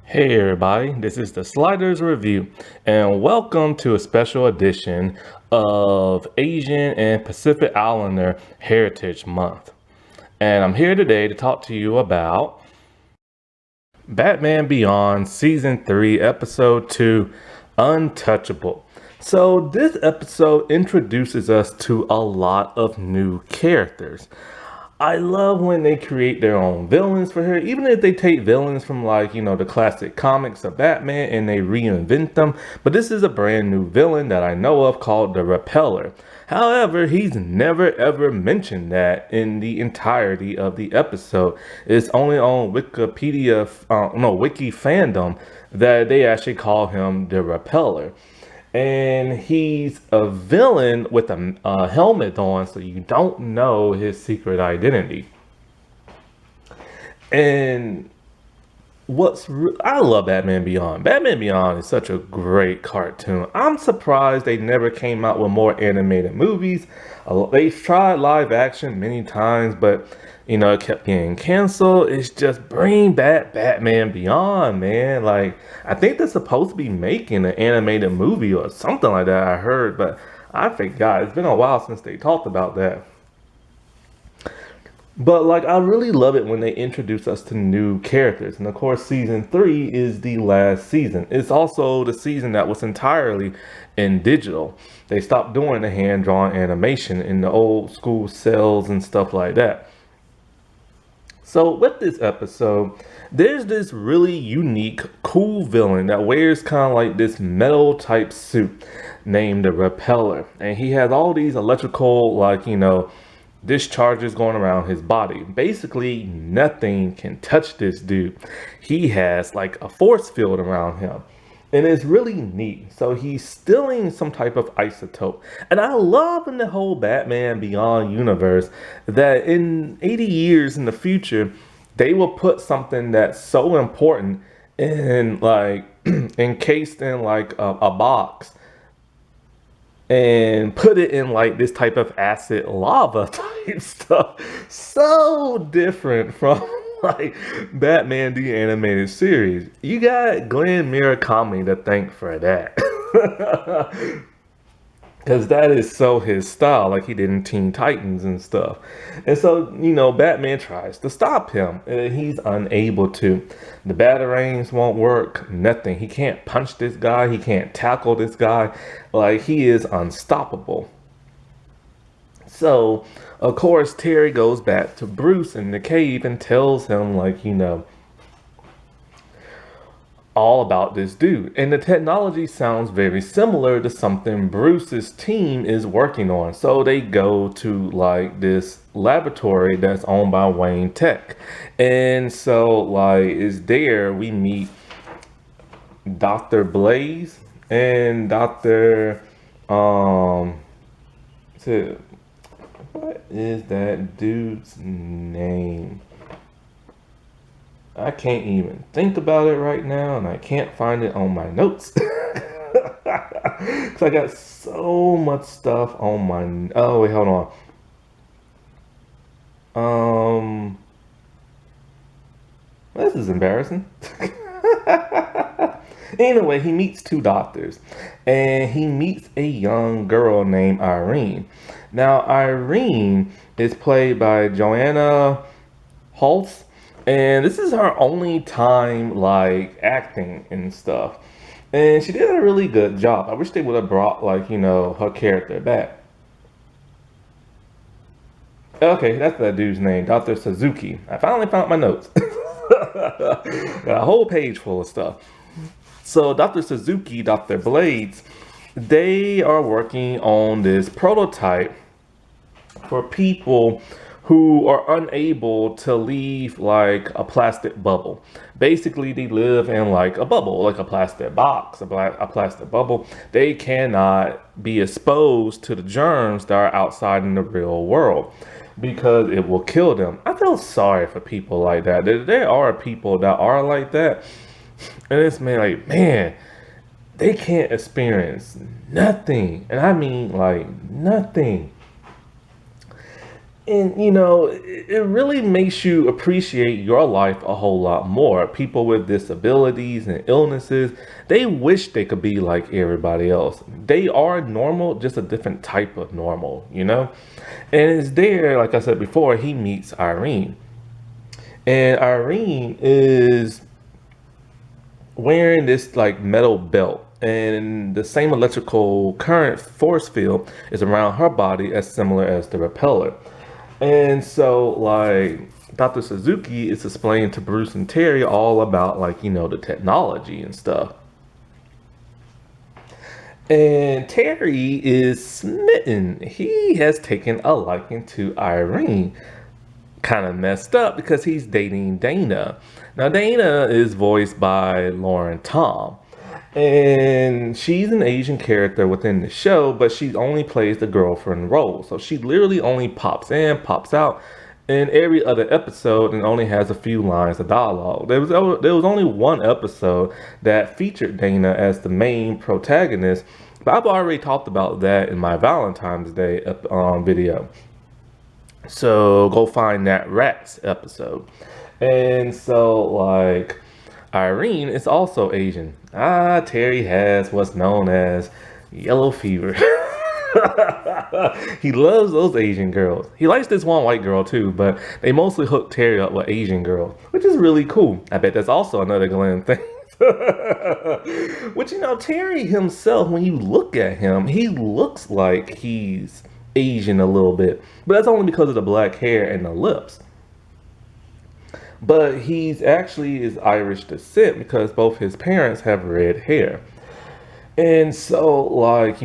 Hey everybody, this is the Sliders Review, and welcome to a special edition of Asian and Pacific Islander Heritage Month. And I'm here today to talk to you about Batman Beyond Season 3, Episode 2, Untouchable. So this episode introduces us to a lot of new characters. I love when they create their own villains for her, even if they take villains from the classic comics of Batman and they reinvent them. But this is a brand new villain that I know of called the Repeller. However, he's never ever mentioned that in the entirety of the episode. It's only on Wikipedia, Wiki fandom that they actually call him the Repeller, and he's a villain with a helmet on, so you don't know his secret identity. And I love Batman Beyond. Batman Beyond is such a great cartoon. I'm surprised they never came out with more animated movies. They've tried live action many times, but it kept getting canceled. It's just bring back Batman Beyond, man. Like, I think they're supposed to be making an animated movie or something like that, I heard, but I forgot. It's been a while since they talked about that. But I really love it when they introduce us to new characters. And of course, season 3 is the last season. It's also the season that was entirely in digital. They stopped doing the hand-drawn animation in the old school cells and stuff like that. So with this episode, there's this really unique, cool villain that wears kind of like this metal type suit named the Repeller. And he has all these electrical, discharges going around his body. Basically, nothing can touch this dude. He has like a force field around him. And it's really neat. So he's stealing some type of isotope. And I love in the whole Batman Beyond universe that in 80 years in the future, they will put something that's so important in encased in a box and put it in this type of acid lava type stuff. So different from Batman the animated series. You got Glenn Murakami to thank for that. Because that is so his style, like he did in Teen Titans and stuff. And so, Batman tries to stop him, and he's unable to. The batarangs won't work, nothing. He can't punch this guy, he can't tackle this guy. He is unstoppable. So, of course, Terry goes back to Bruce in the cave and tells him, all about this dude. And the technology sounds very similar to something Bruce's team is working on. So they go to this laboratory that's owned by Wayne Tech. And so is there we meet Dr. Blaze and Dr. So what is that dude's name? I can't even think about it right now, and I can't find it on my notes. Because I got so much stuff on my... Oh, wait, hold on. This is embarrassing. Anyway, he meets two doctors, and he meets a young girl named Irene. Now, Irene is played by Joanna Holtz. And this is her only time acting and stuff. And she did a really good job. I wish they would have brought her character back. Okay, that's that dude's name, Dr. Suzuki. I finally found my notes. Got a whole page full of stuff. So Dr. Suzuki, Dr. Blades, they are working on this prototype for people who are unable to leave a plastic bubble. Basically, they live in a bubble, like a plastic box, a plastic bubble. They cannot be exposed to the germs that are outside in the real world because it will kill them. I feel sorry for people like that. There are people that are like that. And it's man, they can't experience nothing. And I mean nothing. And it really makes you appreciate your life a whole lot more. People with disabilities and illnesses, they wish they could be like everybody else. They are normal, just a different type of normal. And it's there, like I said before, he meets Irene. And Irene is wearing this like metal belt, and the same electrical current force field is around her body as similar as the repeller. And so like Dr. Suzuki is explaining to Bruce and Terry all about like the technology and stuff. And Terry is smitten. He has taken a liking to Irene. Kind of messed up because he's dating Dana. Now, Dana is voiced by Lauren Tom. And she's an Asian character within the show, but she only plays the girlfriend role. So she literally only pops in, pops out in every other episode and only has a few lines of dialogue. There was only one episode that featured Dana as the main protagonist, but I've already talked about that in my Valentine's Day video. So go find that Rats episode. And so like Irene is also Asian. Terry has what's known as yellow fever. He loves those Asian girls. He likes this one white girl too, but they mostly hook Terry up with Asian girls, which is really cool. I bet that's also another Glenn thing. Which Terry himself, when you look at him, he looks like he's Asian a little bit, but that's only because of the black hair and the lips. But he's actually is Irish descent because both his parents have red hair. And so like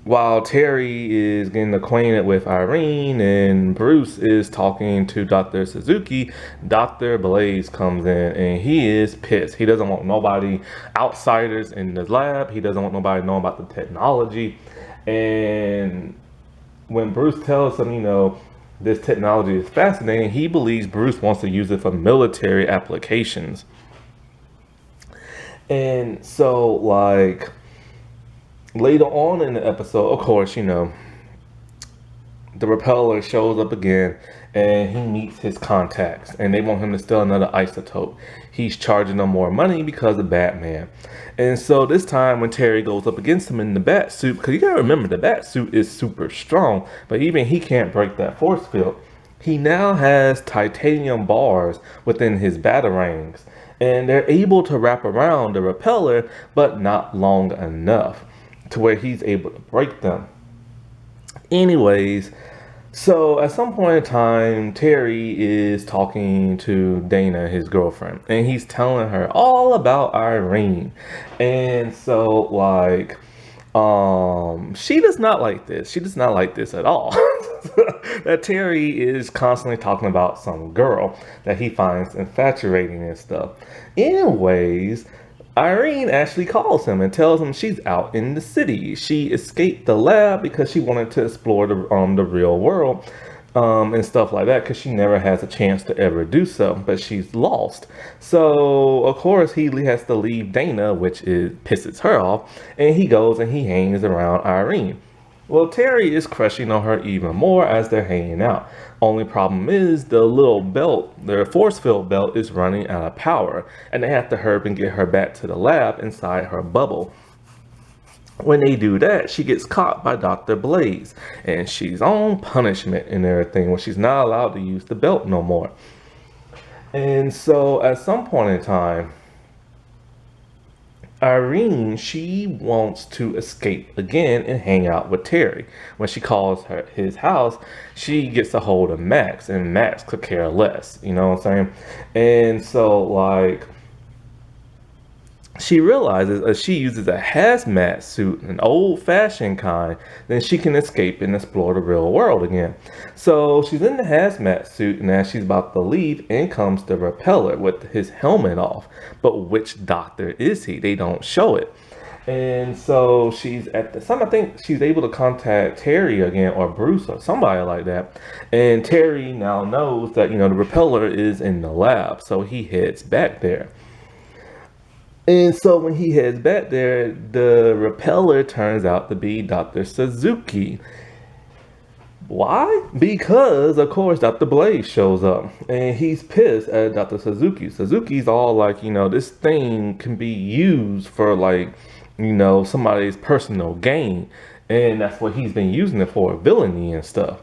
while Terry is getting acquainted with Irene and Bruce is talking to Dr. Suzuki, Dr. Blaze comes in and he is pissed. He doesn't want nobody outsiders in the lab. He doesn't want nobody knowing about the technology. And when Bruce tells him, this technology is fascinating, he believes Bruce wants to use it for military applications. And so, like, later on in the episode, of course, the repeller shows up again and he meets his contacts and they want him to steal another isotope. He's charging them more money because of Batman. And so this time when Terry goes up against him in the bat suit, because you gotta remember the bat suit is super strong, but even he can't break that force field. He now has titanium bars within his batarangs and they're able to wrap around the repeller, but not long enough to where he's able to break them. Anyways, so at some point in time, Terry is talking to Dana, his girlfriend, and he's telling her all about Irene. And so like she does not like this. She does not like this at all. That Terry is constantly talking about some girl that he finds infatuating and stuff. Anyways, Irene actually calls him and tells him she's out in the city. She escaped the lab because she wanted to explore the real world and stuff like that because she never has a chance to ever do so, but she's lost. So, of course, he has to leave Dana, which pisses her off, and he goes and he hangs around Irene. Well, Terry is crushing on her even more as they're hanging out. Only problem is the little belt, their force field belt, is running out of power, and they have to hurry and get her back to the lab inside her bubble. When they do that, she gets caught by Dr. Blaze, and she's on punishment and everything, where she's not allowed to use the belt no more. And so at some point in time, Irene, she wants to escape again and hang out with Terry. When she calls his house, she gets a hold of Max, and Max could care less, you know what I'm saying? And so, like, she realizes if she uses a hazmat suit, an old-fashioned kind, then she can escape and explore the real world again. So she's in the hazmat suit, and as she's about to leave, in comes the repeller with his helmet off. But which doctor is he? They don't show it. And so she's at the I think she's able to contact Terry again, or Bruce, or somebody like that. And Terry now knows that, the repeller is in the lab, so he heads back there. And so when he heads back there, the repeller turns out to be Dr. Suzuki. Why? Because of course Dr. Blaze shows up and he's pissed at Dr. Suzuki. Suzuki's all like, this thing can be used for like, somebody's personal gain. And that's what he's been using it for, villainy and stuff.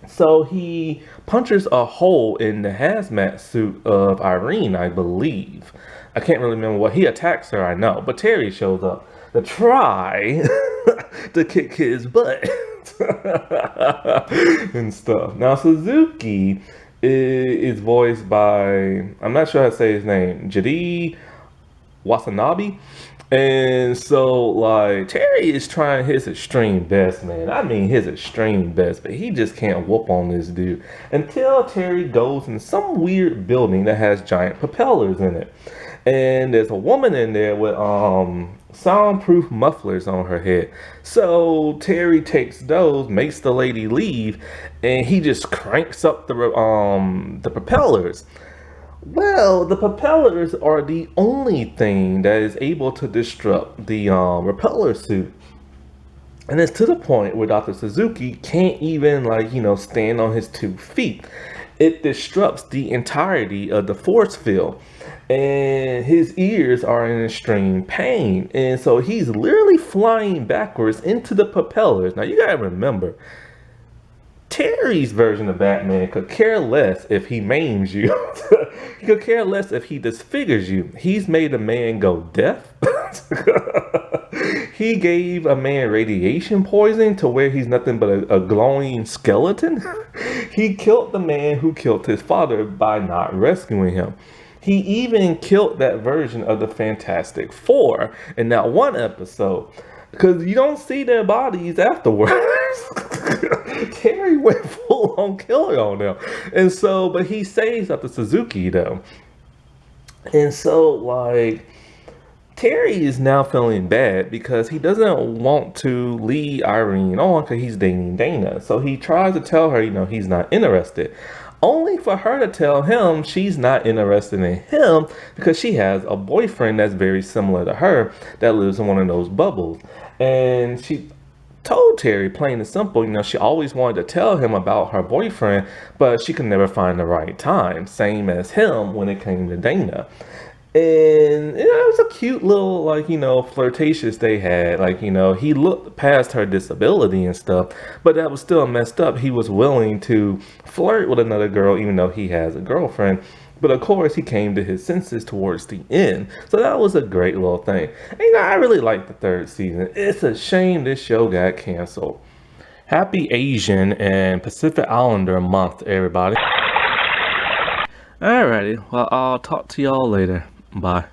So he punches a hole in the hazmat suit of Irene, I believe. I can't really remember what he attacks her, I know. But Terry shows up to try to kick his butt and stuff. Now Suzuki is voiced by, I'm not sure how to say his name, Jadi Watanabe. And so, like, Terry is trying his extreme best, man. I mean, his extreme best, but he just can't whoop on this dude until Terry goes in some weird building that has giant propellers in it. And there's a woman in there with soundproof mufflers on her head. So Terry takes those, makes the lady leave, and he just cranks up the propellers. Well, the propellers are the only thing that is able to disrupt the repeller suit. And it's to the point where Dr. Suzuki can't even, like, stand on his 2 feet. It disrupts the entirety of the force field. And his ears are in extreme pain. And so he's literally flying backwards into the propellers. Now, you gotta remember, Terry's version of Batman could care less if he maims you. He could care less if he disfigures you. He's made a man go deaf. He gave a man radiation poisoning to where he's nothing but a glowing skeleton. He killed the man who killed his father by not rescuing him. He even killed that version of the Fantastic Four in that one episode. Because you don't see their bodies afterwards. Terry went full on killer on them. And so, but he saves Dr. Suzuki though. And so, like, Terry is now feeling bad because he doesn't want to lead Irene on because he's dating Dana. So he tries to tell her, he's not interested. Only for her to tell him she's not interested in him because she has a boyfriend that's very similar to her that lives in one of those bubbles. And she told Terry, plain and simple, she always wanted to tell him about her boyfriend, but she could never find the right time. Same as him when it came to Dana. And it was a cute little, like, flirtatious they had. Like, he looked past her disability and stuff, but that was still messed up. He was willing to flirt with another girl, even though he has a girlfriend. But of course, he came to his senses towards the end. So that was a great little thing. And I really liked the 3rd season. It's a shame this show got canceled. Happy Asian and Pacific Islander month, everybody. Alrighty, well, I'll talk to y'all later. Bye.